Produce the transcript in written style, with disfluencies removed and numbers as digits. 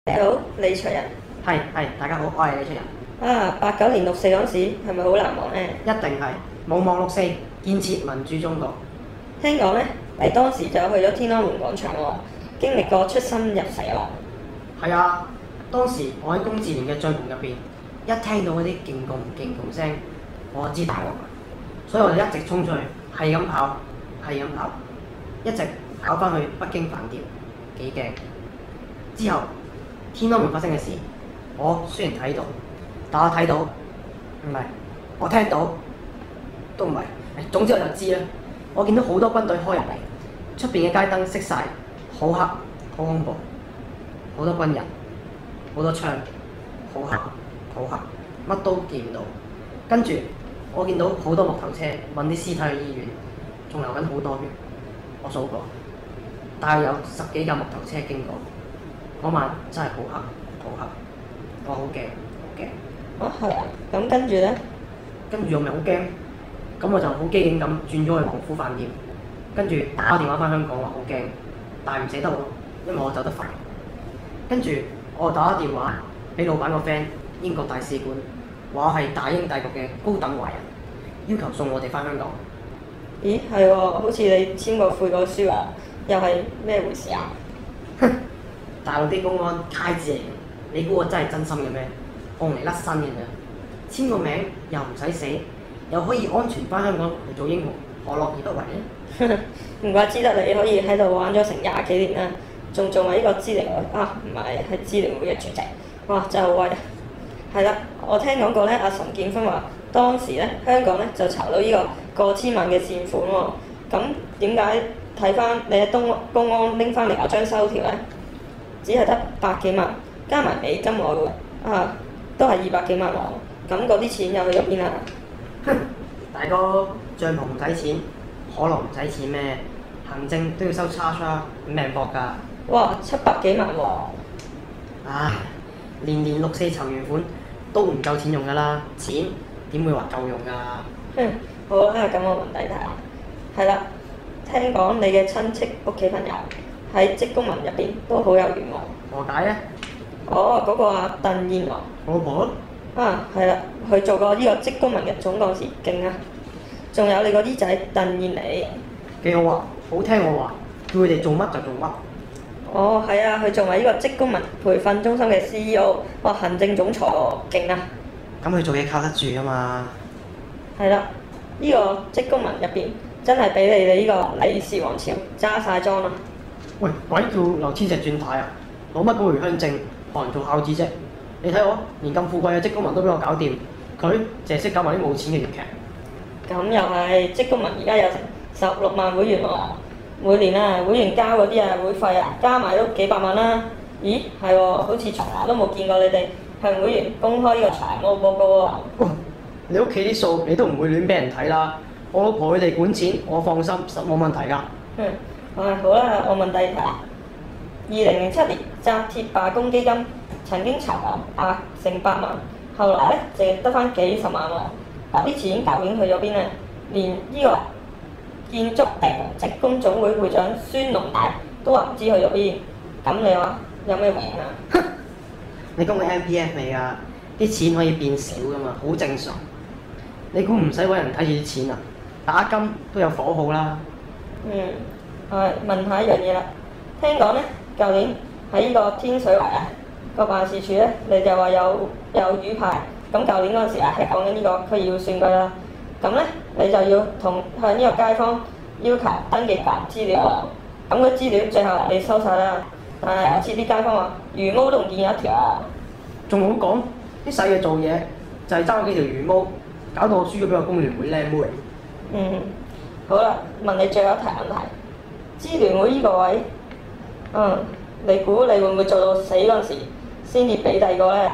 你好，李卓人。係，大家好，我係李卓人。89年6·4嗰陣時係咪好難忘呢？一定係無望六四，建設民主中國。聽講呢，你當時就去咗天安門廣場喎，經歷過出生入死喎。係啊，當時我喺龔自連嘅帳篷入邊，一聽到嗰啲勁共聲，我就知大鑊啦。所以我就一直衝出去，係咁跑，一直跑翻去北京飯店，幾驚。之後天安門發生嘅事，我雖然睇到，但我睇到唔係，我聽到都唔係。總之我就知啦。我見到好多軍隊開入嚟，出邊嘅街燈熄晒，好黑，好恐怖，好多軍人，好多槍，好黑，乜都見唔到。跟住我見到好多木頭車運啲屍體去醫院，仲流緊好多血。我數過，大約有10幾架木頭車經過。嗰晚真係好黑，我好驚。係啊，咁跟住呢？跟住我咪好驚，咁我就好機警咁轉咗去龍虎飯店，跟住打電話翻香港話好驚，但係唔捨得我，因為我走得快。跟住我打電話俾老闆個 friend，英國大使館，話我係大英帝國嘅高等華人，要求送我哋翻香港。咦，係喎，好似你簽過悔過書啊，又係咩回事啊？大陸啲公安揩字嚟嘅，你估我真係真心嘅咩？我嚟甩身嘅咋，簽個名又唔使死，又可以安全翻香港嚟做英雄，何樂而不為呢？唔怪之得你可以喺度玩咗成20幾年啦，仲做埋呢個支聯會係支聯會嘅主席，哇，真係好威啊！係啦，我聽講過咧，阿岑建勳話當時咧香港咧就籌到呢個過千萬嘅善款喎，咁點解睇翻你喺公安拎翻嚟嗰張收條咧，只係得百幾萬，加埋美金外匯都係200幾萬喎，咁嗰啲錢又去咗邊啊？大哥，帳篷唔使錢，可樂唔使錢咩？行政都要收叉，命搏㗎。哇，700幾萬喎！唉，年6·4籌完款都唔夠錢用㗎啦，錢點會話夠用㗎？好啦，咁我問第題，係啦，聽講你嘅親戚屋企朋友喺職工盟入邊都好有緣喎。何解呢？嗰個鄧燕華。我老婆？係啦，佢做過呢個職工盟嘅總幹事，勁啊！仲有你個姨仔鄧燕妮。幾好啊，好聽我話，叫佢哋做乜就做乜。係啊，佢做埋呢個職工盟培訓中心嘅 CEO，哇，行政總裁喎，勁啊！咁佢做嘢靠得住啊嘛。係啦，呢個職工盟入邊真係俾你哋呢個李氏王朝揸晒莊啦！喂，鬼叫劉千石轉軚啊！攞乜嗰回鄉證學人做孝子啫？你睇我，連咁富貴嘅職工盟都俾我搞掂，佢淨係識搞埋啲冇錢嘅粵劇。咁又係，職工盟而家有成16萬會員喎，每年會員交嗰啲會費加埋都幾百萬啦。咦，係喎，好似從來都冇見過你哋向會員公開呢個財務報告喎。你屋企啲數你都唔會亂俾人睇啦。我老婆佢哋管錢，我放心，實冇問題㗎。好啦，我問第二題。2007年紮鐵罷工基金曾經籌額成百萬，後來咧淨係得翻幾十萬喎。啲錢究竟去咗邊呢？連呢個建築職工總會會長孫龍大都話唔知去咗邊。咁你話有咩回應啊？你講嘅 MPF 未啊？啲錢可以變少㗎嘛，好正常。你估唔使揾人睇住啲錢啊？打金都有火號啦。問下一樣嘢啦。聽講呢，舊年喺呢個天水圍個辦事處呢，你就話有魚排。咁舊年嗰陣時係講緊呢個區議會選舉啦。咁呢，你就要向呢個街坊要求登記資料。咁個資料最後你收晒啦。但係有次啲街坊話魚毛都唔見有一條。仲好講啲細嘅做嘢就係爭咗幾條魚毛，搞到我輸咗俾個工聯會靚妹。好啦，問你最後一題問題。支聯會呢個位，你估你會唔會做到死嗰陣時先至俾第二個呢？